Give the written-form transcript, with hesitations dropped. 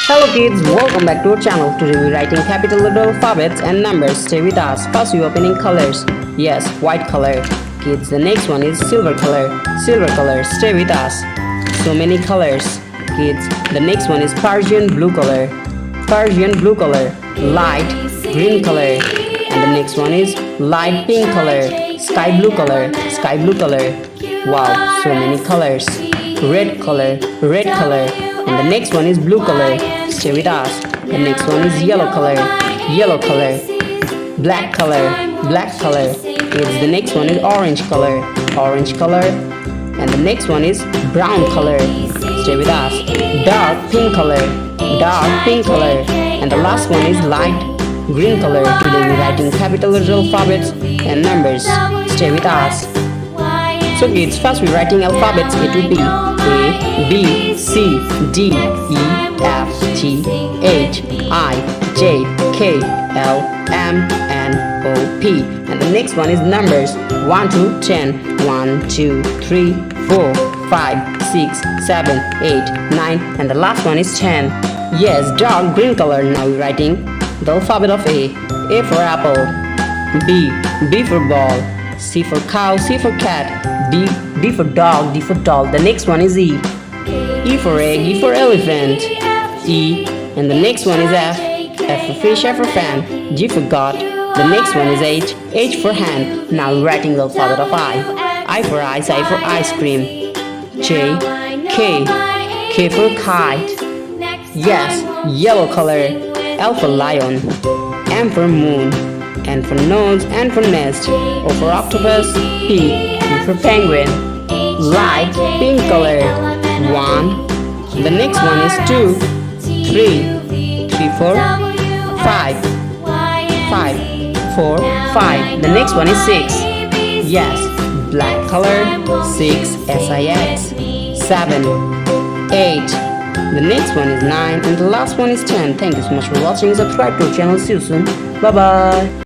Hello kids, welcome back to our channel. Today we're writing capital letter alphabets and numbers. Stay with us. First we're opening colors. Yes, white color. Kids, the next one is silver color. Silver color. Stay with us. So many colors. Kids, the next one is Persian blue color. Persian blue color. Light green color. And the next one is light pink color. Sky blue color. Sky blue color. Wow, so many colors. Red color. Red color. And the next one is blue color. Stay with us. The next one is yellow color. Yellow color. Black color. Black color. Kids, the next one is orange color. Orange color. And the next one is brown color. Stay with us. Dark pink color. Dark pink color. And the last one is light green color. Today we're writing capital letter alphabets and numbers. Stay with us. So kids, first we're writing alphabets A to B. A, B, C, D, E, F, G, H, I, J, K, L, M, N, O, P. And the next one is numbers 1 to 10. 1, 2, 3, 4, 5, 6, 7, 8, 9. And the last one is 10. Yes, dark green color. Now we're writing the alphabet of A. A for apple. B for ball. C for cow, C for cat. D for dog, D for doll. The next one is E. E for egg, E for elephant. E. And the next one is F. F for fish, F for fan. G for God. The next one is H. H for hand. Now we're writing the alphabet of I. I for ice, I for ice cream. J, K. K for kite. Yes, yellow color. L for lion. M for moon. N for nose, N for nest. O for octopus. P for penguin. Light pink color. 1. The next one is 2, 3. 3 for 5. 5. 4, 5. The next one is 6. Yes, black color. 6, SIX. 7, 8. The next one is 9 and the last one is 10. Thank you so much for watching. Subscribe to our channel. See you soon. Bye bye.